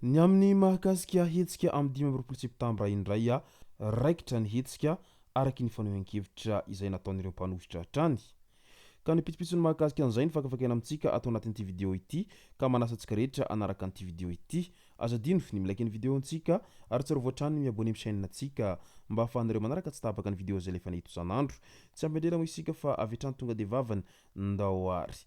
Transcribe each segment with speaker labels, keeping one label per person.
Speaker 1: Ny amin'ny mahakasika hetsika amin'ny 5 septambra indray raikitra ny hetsika araky ny fanehoan-kevitra izay nataon'ireo mpanohitra hatrany. Ka ny pitsopitsony mahakasika an'izay ny fakafakena amintsika atao anatin'ity vidéo ity ka manasa antsika rehetra anaraka an'ity vidéo ity. Azadino ny milaiky ny vidéo antsika ary tsara voatrany miabone amin'ny chaîne antsika mba ahafahanareo manaraka tsy tapaka ny vidéo zay lefa nahito isan'andro. Tsy ampendrena moa isika fa avy hatrany tonga de vavany ndao ary.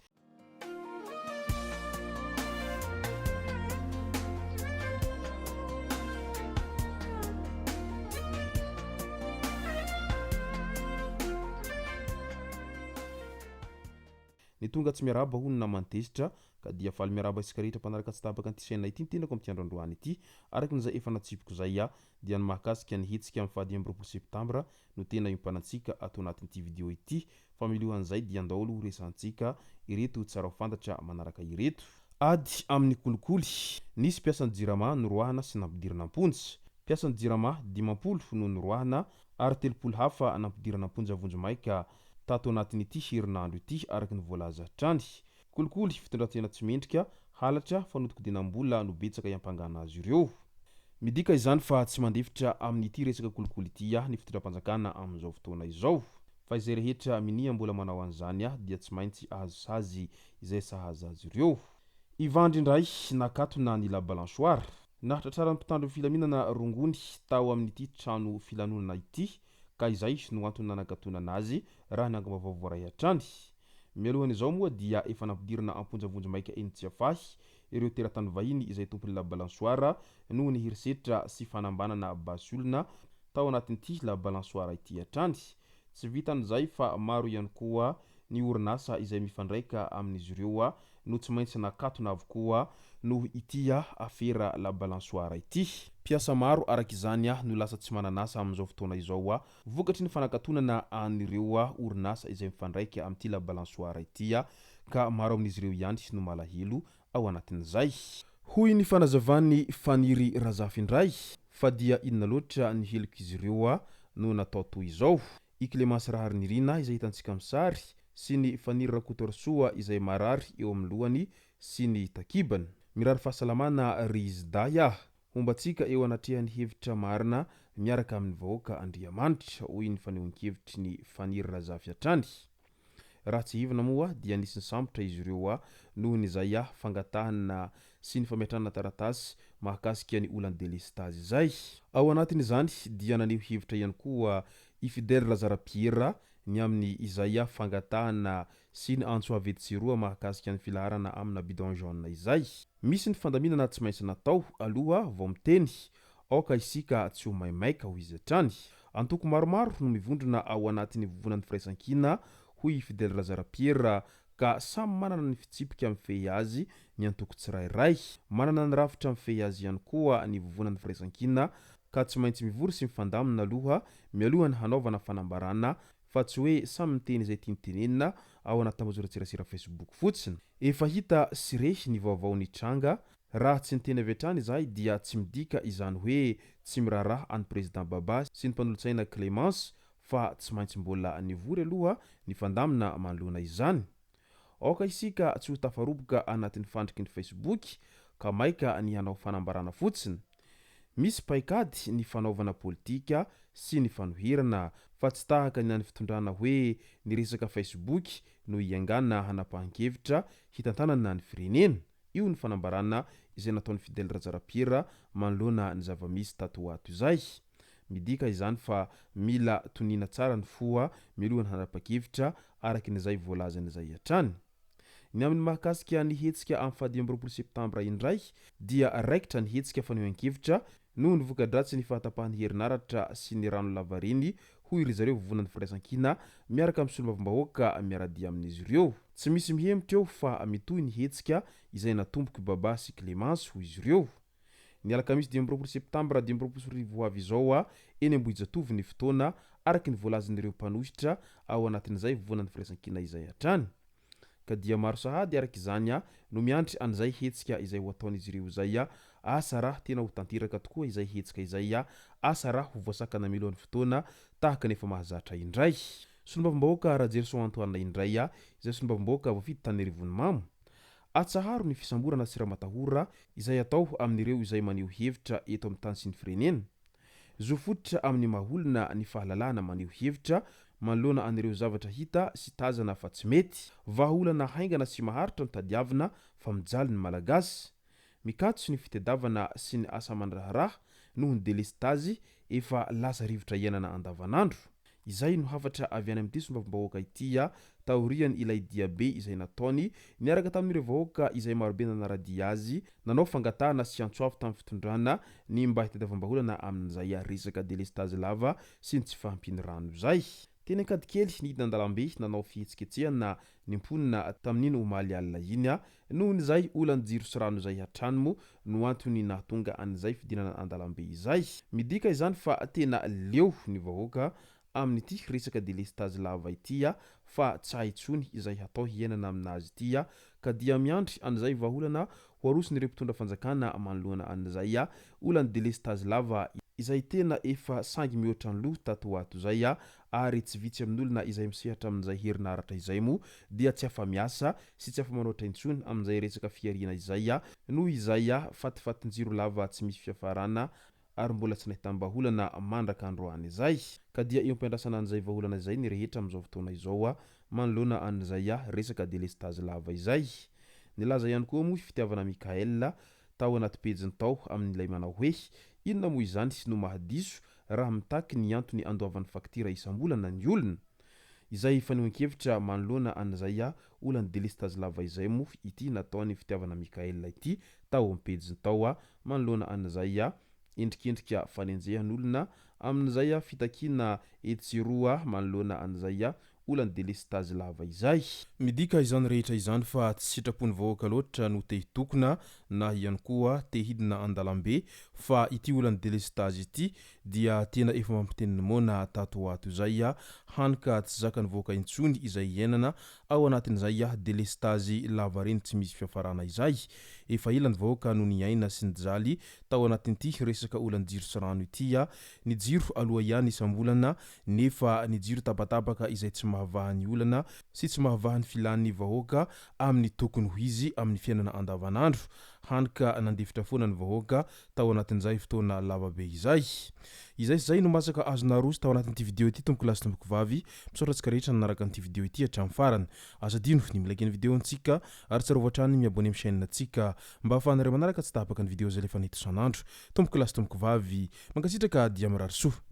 Speaker 1: Ny tonga tsy miaraba hono namantezitra ka dia faly miaraba isika rehetra mpanaraka tsy tapaka an'ity chaîne ity nitendako amin'ity andro androany ity araky n'izay efa natsipiko zay dia ny mahakasika ny hetsika amin'ny 20 septambra no tena iompanan-tsika atao anatin'ity vidéo ity fa milohan'izay dia andao resantsika ireto tsara ho fantatra manaraka ireto. Ady amin'ny kolikoly nisy mpiasan'ny jirama noroahana sy nampidirana amponja. Mpiasan'ny jirama 50 no noroahana ary 30 hafa nampidirana amponja vonjomaika tato anatin'ity herinandro ity araky ny voalaza hatrany. Kolikoly fitondran-tsena tsy mendrika halatra fanodikodinam-bola no betsaka iampangana azy ireo. Midika izany fa tsy mandefitra amin'ity resaka kolikoly ity ny fitondram-panjakana amin'izao fotoana izao. Fa izay rehetra minia mbola manao an'izany dia tsy maintsy ahazo sazy izay sahaza azy ireo. Ivandry indray nakatona ny la balanchoire. Nahatra tsara ny mpitandro filaminana rongony tao amin'ity trano filanonana ity ka izay no antony nanakatona anazy raha niangamba vaovao hatrany. Mialohan'izao moa dia efa nampidirana amponja vonjomaika eny tsy afahy ireo teratany vahiny izay tompon'ny la balanchoire noho ny herisetra sy fanambanana basy olona tao anatin'ity la balanchoire ity hatrany. Tsy vitan'izay fa maro ihany koa ny orinasa izay mifandraika amin'izy ireo no tsy maintsy nakatona avokoa noho ity afera la balanchoire ity. Mpiasa maro araky izany no lasa tsy mananasa amin'izao fotoana izao vokatry ny fanakatonana an'ireo orinasa izay mifandraika amin'ity la balanchoire ity ka maro amin'izy ireo ihany no malahelo ao anatin'izay. Hoy ny fanazavan'ny Faniry Razafindray fa dia inona loatra ny heliko izy ireo no natao toy izao. I Clémence Raharinirina izay hitantsika amin'ny sary sy ny Faniry Rakotorasoa izay marary eo amin'ny lohany sy ny takibany. Mirary fahasalamana Rizda hombantsika eo anatrehan'ny hevitra marina miaraka amin'ny vahoaka Andriamanitra hoy ny fanehoan-kevitry ny Faniry Razafy hatrany. Raha tsy hivana moa dia nisy sambotra izy ireo noho n'izay fangatahana sy ny fametrahana taratasy mahakasika ny olany delestage izay. Ao anatin'izany dia naneho hevitra ihany koa i Fidèle Razarapiera ny amin'ny izay fangatahana sy ny antso avetsiroa mahakasika ny filaharana amina bidon jaune izay. Misy ny fandaminana tsy maintsy natao aloha vao miteny aoka isika tsy ho maimaika ho izy hatrany. Antoko maromaro no mivondrona ao anatin'ny vovonan'ny firaisan-kina hoy Fidèle Razarapiera ka samy manana ny fitsipika mifehy azy ny antoko tsirairay. Manana ny rafitra mifehy azy ihany koa ny vovonan'ny firaisan-kina ka tsy maintsy mivory sy mifandamina aloha mialohany hanaovana fanambarana fa tsy hoe samy miteny izay tiantenenina ao anaty tambazoratsirasira Facebook fotsiny. Efa hita sirehy ny vaovao ny tranga raha tsy niteny avy hatrany izahay dia tsy midika izany hoe tsy miraharaha an'i président Baba sy ny mpanolontsaina Clémence fa tsy maintsy mbola nivory aloha ny fandamina manoloana izany. Aoka isika tsy ho tafaroboka anatin'ny fandriky ny Facebook ka maika ny hanao fanambarana fotsiny. Misy paikady ny fanaovana politika sy ny fanoherana fa tsy tahaka ny fitondrana hoe ny resaka Facebook no iangana hanapahan-kevitra hitantanana ny firenena. Io ny fanambarana izay nataon'ny Fidèle Razarapiera manoloana ny zava-misy tato ato izay. Midika izany fa mila tonina tsara ny foa milohany hanapa-kevitra araky n'izay voalazany izay hatrany. Ny amin'ny mahakasika ny hetsika amin'ny 20 septambra indray dia raikitra ny hetsika fanehoan-kevitra noho ny voka-dratsy ny fahatapahan'ny herinaratra sy ny rano lavareny hoy ry zareo vovonan'ny firaisan-kina miaraka amin'ny solombavambahoaka miaradia amin'izy ireo. Tsy misy mihemitra eo fa mitohy ny hetsika izay natomboky Baba sy Clémence hoy izy ireo. Ny alakamisy 20 septambra 2020 avy izao eny Ambohijatovo ny fotoana araky ny voalazan'ireo mpanohitra ao anatin'izay vovonan'ny firaisan-kina izay hatrany. Ka dia maro sahady araky izany no miandry an'izay hetsika izay ho ataon'izy ireo izay asa raha tena ho tanteraka tokoa izay hetsika izay asa raha ho voasakana milohan'ny fotoana tahaka nefa mahazatra indray. Solombavambahoaka Rajerison Antoine indray izay solombavambahoaka voafity tany Rivonimamo atsaharo ny fisamborana tsiramatahora izay atao amin'ireo izay maneho hevitra eto amin'ny tany sy ny firenena. Zo fototra amin'ny maholona ny fahalalahana maneho hevitra manoloana an'ireo zavatra hita sy tazana fa tsy mety, vahaolana haingana sy maharitra ny tadiavina fa mijaly ny malagasy, mikatso ny fitadiavana sy ny asa mandraharaha noho ny delestazy efa lasa rivotra iainana andavanandro. Izay no hafatra avy any amin'ity sombam-bahoaka ity taoriany ilay diabe izay nataony niaraka tamin'ireo vahoaka izay marobe nanaradia azy, nanao fangatahana sy antsoafo tamin'ny fitondrana ny mba hitadiavam-baholana amin'izay resaka delestazy lava sy ny tsy fahampiny rano izay. Teny ankadikely nidina an-dalambe nanao fihetsikehtsehana nimponina tamin'iny omaly alina iny noho n'izay olany jiro sy rano izay hatranomo no antony nahatonga an'izay fidinana an-dalambe izay. Midika izany fa tena leo ny vahoaka amin'ity resaka delestazy lava ity fa tsahay tsony izay hatao hiainana aminazy ity ka dia miandry an'izay vahaolana ho arosin'ireo mpitondra fanjakana manoloana an'izay olany delestazy lava izay tena efa sangy mihoatra ny loha tato ato izay ary tsy vitsy amin'olona izay misehatra amin'izay herinaratra izay mo dia tsy afa-miasa sy tsy afa-manoatra intsony amin'izay resaka fiariana izay noho izay fatifatin-jiro lava tsy misy fiafarana ary mbola tsy nahitam-baholana mandraka androany izay. Ka dia eo am-piandrasana an'izay vaholana izay ny rehetra amin'izao fotoana izao manoloana an'izay resaka delestazy lava izay. Nilaza ihany koa moa fitiavana Mikael tao anaty pejiny tao amin'ilay manao hoe inona moa izany no mahadiso raha mitaky ny antony andoavan'ny faktira isam-bolana ny olona. Izay fanehoan-kevitra manoloana an'izay olany delestazy lava izay moa ity nataony fitiavana Mikael ity tao amin'ny pejiny tao manoloana an'izay endrikendrika fanenjehan'olona amin'izay fitakiana etsiroa manoloana an'izay olany delestazy lava izay. Midika izany rehetra izany fa tsy sitrapony vahoaka loatra no te hitokona na ihany koa te hidina an-dalambe fa ity olany delestazy ity dia tena efa mampiteniny moana tato ato izay hanika tsy zakany vahoaka intsony izay iainana ao anatin'izay delestazy lava reny tsy misy fiafarana izay. Efa ilany vahoaka no ny aina sy ny jaly tao anatin'ity resaka olany jiro sy rano ity ny jiro aloha ihany isam-bolana nefa ny jiro tapatapaka izay tsy mahavahan'ny olana sy tsy mahavahan'ny filan'ny vahoaka amin'ny tokony ho izy amin'ny fiainana andavanandro. Hanika nandefitra foana ny vahoaka tao anatin'izay fotoana lavabe izay. Izay sy zay no masaka azona roso tao anatin'ity video ity tompoko lasy tompoko vavy misaotra antsika rehetra nanaraka an'ity video ity hatramin'ny farany. Aza dino ny milike ny video antsika ary tsara hoatrany miabone amin'ny chaîne antsika mba ahafahanareo manaraka tsy tapaka ny video zay lefa nety isan'andro. Tompoko lasy tompoko vavy mankasitraka dia mirary soa.